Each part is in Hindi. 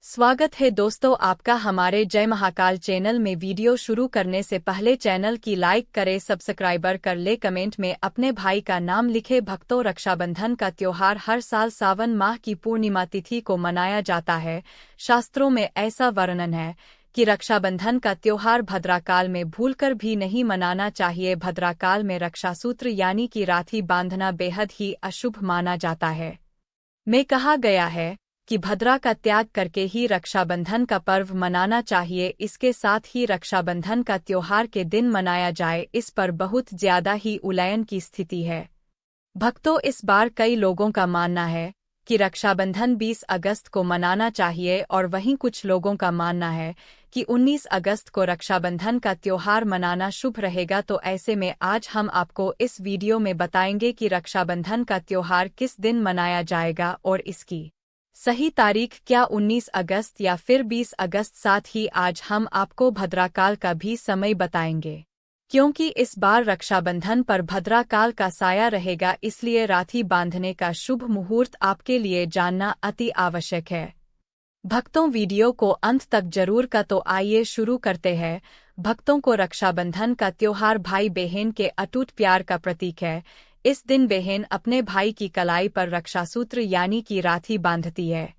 स्वागत है दोस्तों आपका हमारे जय महाकाल चैनल में। वीडियो शुरू करने से पहले चैनल की लाइक करें, सब्सक्राइबर कर ले, कमेंट में अपने भाई का नाम लिखे। भक्तों, रक्षाबंधन का त्योहार हर साल सावन माह की पूर्णिमा तिथि को मनाया जाता है। शास्त्रों में ऐसा वर्णन है कि रक्षाबंधन का त्योहार भद्राकाल में भूलकर भी नहीं मनाना चाहिए। भद्राकाल में रक्षासूत्र यानी कि राखी बांधना बेहद ही अशुभ माना जाता है। में कहा गया है कि भद्रा का त्याग करके ही रक्षाबंधन का पर्व मनाना चाहिए। इसके साथ ही रक्षाबंधन का त्योहार के दिन मनाया जाए, इस पर बहुत ज्यादा ही उलयन की स्थिति है। भक्तों, इस बार कई लोगों का मानना है कि रक्षाबंधन 20 अगस्त को मनाना चाहिए और वहीं कुछ लोगों का मानना है कि 19 अगस्त को रक्षाबंधन का त्योहार मनाना शुभ रहेगा। तो ऐसे में आज हम आपको इस वीडियो में बताएंगे कि रक्षाबंधन का त्योहार किस दिन मनाया जाएगा और इसकी सही तारीख क्या 19 अगस्त या फिर 20 अगस्त। साथ ही आज हम आपको भद्राकाल का भी समय बताएंगे, क्योंकि इस बार रक्षाबंधन पर भद्राकाल का साया रहेगा, इसलिए राखी बांधने का शुभ मुहूर्त आपके लिए जानना अति आवश्यक है। भक्तों, वीडियो को अंत तक जरूर का। तो आइए शुरू करते हैं। भक्तों को रक्षाबंधन का त्योहार भाई बहन के अटूट प्यार का प्रतीक है। इस दिन बहन अपने भाई की कलाई पर रक्षासूत्र यानी कि राखी बांधती है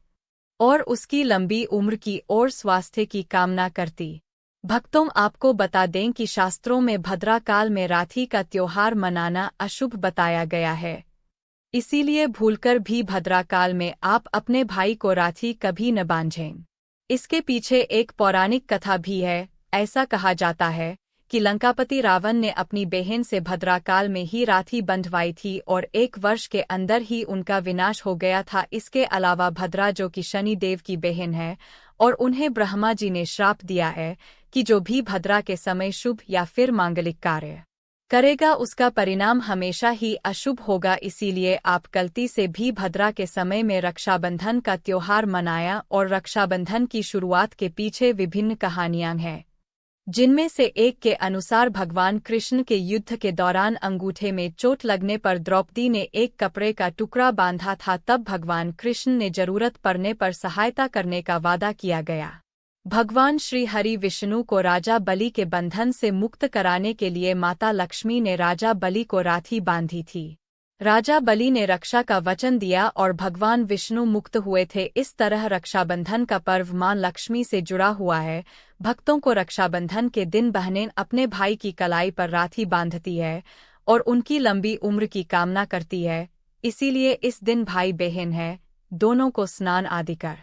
और उसकी लंबी उम्र की और स्वास्थ्य की कामना करती। भक्तों, आपको बता दें कि शास्त्रों में भद्राकाल में राखी का त्योहार मनाना अशुभ बताया गया है, इसीलिए भूलकर भी भद्राकाल में आप अपने भाई को राखी कभी न बांधें। इसके पीछे एक पौराणिक कथा भी है। ऐसा कहा जाता है कि लंकापति रावण ने अपनी बहन से भद्राकाल में ही राखी बंधवाई थी और 1 वर्ष के अंदर ही उनका विनाश हो गया था। इसके अलावा भद्रा, जो कि शनि देव की बहन है, और उन्हें ब्रह्मा जी ने श्राप दिया है कि जो भी भद्रा के समय शुभ या फिर मांगलिक कार्य करेगा उसका परिणाम हमेशा ही अशुभ होगा। इसीलिए आप गलती से भी भद्रा के समय में रक्षाबंधन का त्योहार मनाया। और रक्षाबंधन की शुरुआत के पीछे विभिन्न कहानियां हैं, जिनमें से एक के अनुसार भगवान कृष्ण के युद्ध के दौरान अंगूठे में चोट लगने पर द्रौपदी ने एक कपड़े का टुकड़ा बांधा था। तब भगवान कृष्ण ने जरूरत पड़ने पर सहायता करने का वादा किया गया। भगवान श्री हरि विष्णु को राजा बलि के बंधन से मुक्त कराने के लिए माता लक्ष्मी ने राजा बलि को राखी बांधी थी। राजा बलि ने रक्षा का वचन दिया और भगवान विष्णु मुक्त हुए थे। इस तरह रक्षाबंधन का पर्व मां लक्ष्मी से जुड़ा हुआ है। भक्तों को रक्षाबंधन के दिन बहनें अपने भाई की कलाई पर राखी बांधती है और उनकी लंबी उम्र की कामना करती है। इसीलिए इस दिन भाई बहन है दोनों को स्नान आदि कर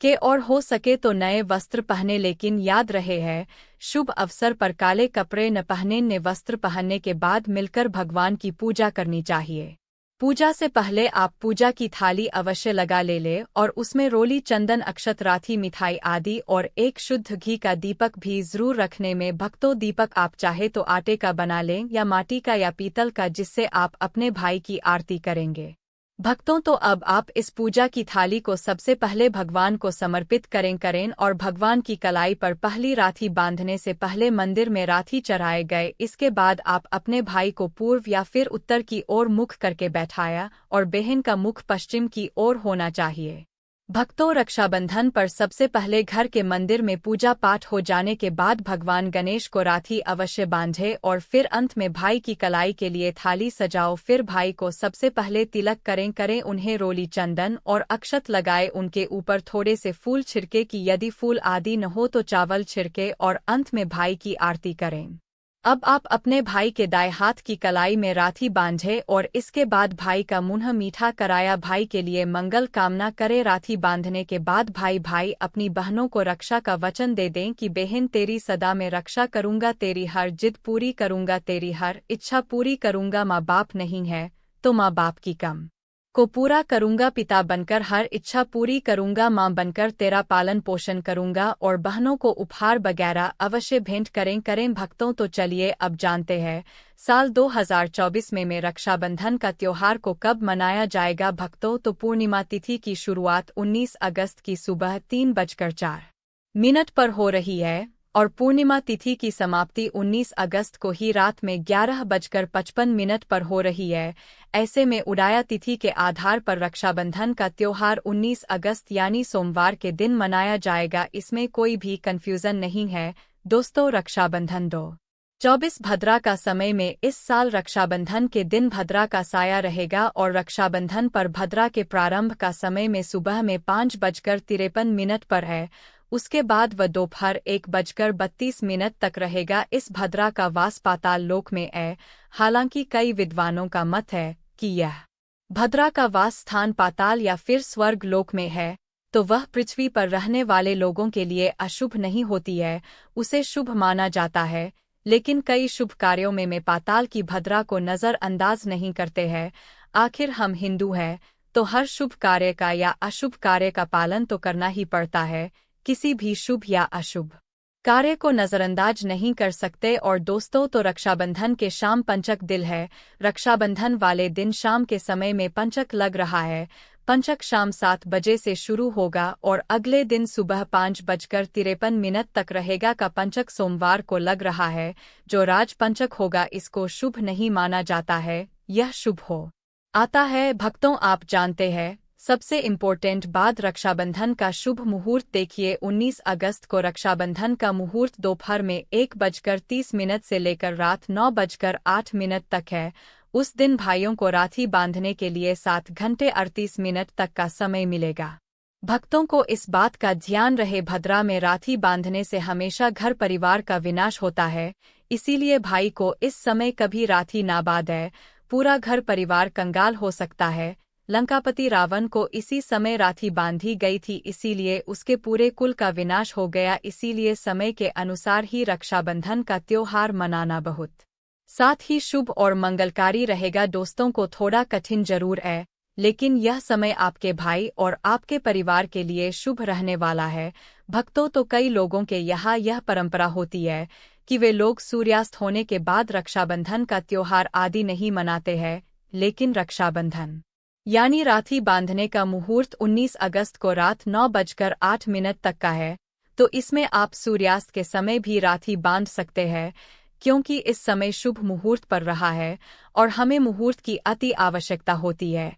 के और हो सके तो नए वस्त्र पहने, लेकिन याद रहे है शुभ अवसर पर काले कपड़े न पहने। नए वस्त्र पहनने के बाद मिलकर भगवान की पूजा करनी चाहिए। पूजा से पहले आप पूजा की थाली अवश्य लगा ले और उसमें रोली, चंदन, अक्षत, राखी, मिठाई आदि और एक शुद्ध घी का दीपक भी जरूर रखने में। भक्तों, दीपक आप चाहे तो आटे का बना लें या माटी का या पीतल का, जिससे आप अपने भाई की आरती करेंगे। भक्तों, तो अब आप इस पूजा की थाली को सबसे पहले भगवान को समर्पित करें और भगवान की कलाई पर पहली राखी बांधने से पहले मंदिर में राखी चढ़ाए गए। इसके बाद आप अपने भाई को पूर्व या फिर उत्तर की ओर मुख करके बैठाया और बहन का मुख पश्चिम की ओर होना चाहिए। भक्तों, रक्षाबंधन पर सबसे पहले घर के मंदिर में पूजा पाठ हो जाने के बाद भगवान गणेश को राखी अवश्य बांधे और फिर अंत में भाई की कलाई के लिए थाली सजाओ। फिर भाई को सबसे पहले तिलक करें, उन्हें रोली, चंदन और अक्षत लगाए, उनके ऊपर थोड़े से फूल छिड़के कि यदि फूल आदि न हो तो चावल छिड़के और अंत में भाई की आरती करें। अब आप अपने भाई के दाएं हाथ की कलाई में राखी बांधे और इसके बाद भाई का मुंह मीठा कराया, भाई के लिए मंगल कामना करे। राखी बांधने के बाद भाई अपनी बहनों को रक्षा का वचन दे दें कि बहन, तेरी सदा में रक्षा करूंगा, तेरी हर जिद पूरी करूंगा, तेरी हर इच्छा पूरी करूंगा। माँ बाप नहीं है तो माँ बाप की कम को पूरा करूंगा, पिता बनकर हर इच्छा पूरी करूंगा, मां बनकर तेरा पालन पोषण करूंगा। और बहनों को उपहार वगैरह अवश्य भेंट करें। भक्तों, तो चलिए अब जानते हैं साल 2024 में रक्षाबंधन का त्योहार को कब मनाया जाएगा। भक्तों, तो पूर्णिमा तिथि की शुरुआत 19 अगस्त की सुबह 3:04 पर हो रही है और पूर्णिमा तिथि की समाप्ति 19 अगस्त को ही रात में 11:55 पर हो रही है। ऐसे में उदया तिथि के आधार पर रक्षाबंधन का त्योहार 19 अगस्त यानी सोमवार के दिन मनाया जाएगा। इसमें कोई भी कंफ्यूजन नहीं है। दोस्तों, रक्षाबंधन 24 भद्रा का समय में इस साल रक्षाबंधन के दिन भद्रा का साया रहेगा और रक्षाबंधन पर भद्रा के प्रारंभ का समय में सुबह में 5:53 पर है। उसके बाद वह दोपहर 1:32 तक रहेगा। इस भद्रा का वास पाताल लोक में है। हालांकि कई विद्वानों का मत है कि यह भद्रा का वास स्थान पाताल या फिर स्वर्ग लोक में है, तो वह पृथ्वी पर रहने वाले लोगों के लिए अशुभ नहीं होती है, उसे शुभ माना जाता है। लेकिन कई शुभ कार्यों में पाताल की भद्रा को नज़रअंदाज नहीं करते हैं। आखिर हम हिंदू हैं, तो हर शुभ कार्य का या अशुभ कार्य का पालन तो करना ही पड़ता है। किसी भी शुभ या अशुभ कार्य को नज़रअंदाज नहीं कर सकते। और दोस्तों, तो रक्षाबंधन के शाम पंचक दिल है। रक्षाबंधन वाले दिन शाम के समय में पंचक लग रहा है। पंचक शाम 7 बजे से शुरू होगा और अगले दिन सुबह 5:53 तक रहेगा। का पंचक सोमवार को लग रहा है, जो राज पंचक होगा इसको शुभ नहीं माना जाता है, यह शुभ हो आता है। भक्तों, आप जानते हैं सबसे इम्पोर्टेंट बात रक्षाबंधन का शुभ मुहूर्त देखिए। 19 अगस्त को रक्षाबंधन का मुहूर्त दोपहर में 1:30 से लेकर रात 9:08 तक है। उस दिन भाइयों को राखी बांधने के लिए 7 घंटे 38 मिनट तक का समय मिलेगा। भक्तों को इस बात का ध्यान रहे, भद्रा में राखी बांधने से हमेशा घर परिवार का विनाश होता है। इसीलिए भाई को इस समय कभी राखी ना बांधे, पूरा घर परिवार कंगाल हो सकता है। लंकापति रावण को इसी समय राखी बांधी गई थी, इसीलिए उसके पूरे कुल का विनाश हो गया। इसीलिए समय के अनुसार ही रक्षाबंधन का त्योहार मनाना बहुत साथ ही शुभ और मंगलकारी रहेगा। दोस्तों को थोड़ा कठिन जरूर है, लेकिन यह समय आपके भाई और आपके परिवार के लिए शुभ रहने वाला है। भक्तों, तो कई लोगों के यहाँ यह परंपरा होती है कि वे लोग सूर्यास्त होने के बाद रक्षाबंधन का त्योहार आदि नहीं मनाते हैं। लेकिन रक्षाबंधन यानी राखी बांधने का मुहूर्त 19 अगस्त को रात 9:08 तक का है, तो इसमें आप सूर्यास्त के समय भी राखी बांध सकते हैं, क्योंकि इस समय शुभ मुहूर्त पर रहा है और हमें मुहूर्त की अति आवश्यकता होती है।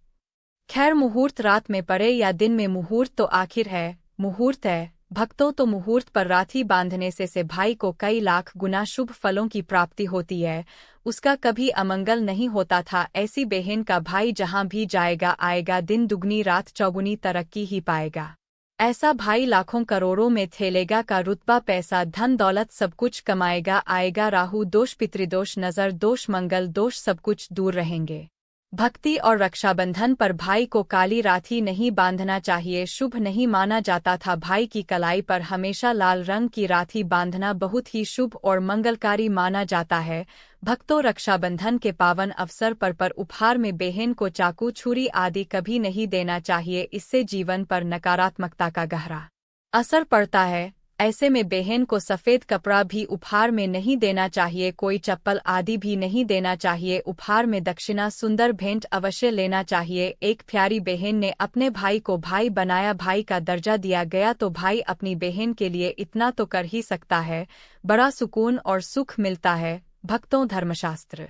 खैर, मुहूर्त रात में पड़े या दिन में, मुहूर्त तो आखिर है मुहूर्त है। भक्तों, तो मुहूर्त पर राखी बांधने से भाई को कई लाख गुना शुभ फलों की प्राप्ति होती है। उसका कभी अमंगल नहीं होता था। ऐसी बहन का भाई जहां भी जाएगा आएगा, दिन दुगनी रात चौगुनी तरक्की ही पाएगा। ऐसा भाई लाखों करोड़ों में थेलेगा का रुतबा, पैसा, धन दौलत सब कुछ कमाएगा आएगा। राहु दोष, पितृदोष, नजर दोष, मंगल दोष सब कुछ दूर रहेंगे। भक्ति और रक्षाबंधन पर भाई को काली राखी नहीं बांधना चाहिए, शुभ नहीं माना जाता था। भाई की कलाई पर हमेशा लाल रंग की राखी बांधना बहुत ही शुभ और मंगलकारी माना जाता है। भक्तों, रक्षाबंधन के पावन अवसर पर उपहार में बहन को चाकू, छुरी आदि कभी नहीं देना चाहिए। इससे जीवन पर नकारात्मकता का गहरा असर पड़ता है। ऐसे में बहन को सफ़ेद कपड़ा भी उपहार में नहीं देना चाहिए, कोई चप्पल आदि भी नहीं देना चाहिए। उपहार में दक्षिणा, सुंदर भेंट अवश्य लेना चाहिए। एक प्यारी बहन ने अपने भाई को भाई बनाया, भाई का दर्जा दिया गया, तो भाई अपनी बहन के लिए इतना तो कर ही सकता है। बड़ा सुकून और सुख मिलता है। भक्तों, धर्मशास्त्र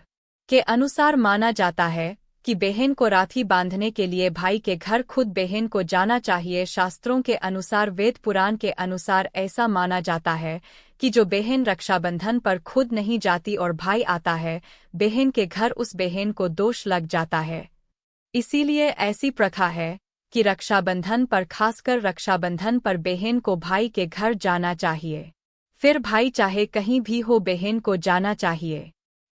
के अनुसार माना जाता है कि बहन को राखी बांधने के लिए भाई के घर खुद बहन को जाना चाहिए। शास्त्रों के अनुसार, वेद पुराण के अनुसार ऐसा माना जाता है कि जो बहन रक्षाबंधन पर खुद नहीं जाती और भाई आता है बहन के घर, उस बहन को दोष लग जाता है। इसीलिए ऐसी प्रथा है कि रक्षाबंधन पर, खासकर रक्षाबंधन पर बहन को भाई के घर जाना चाहिए। फिर भाई चाहे कहीं भी हो, बहन को जाना चाहिए।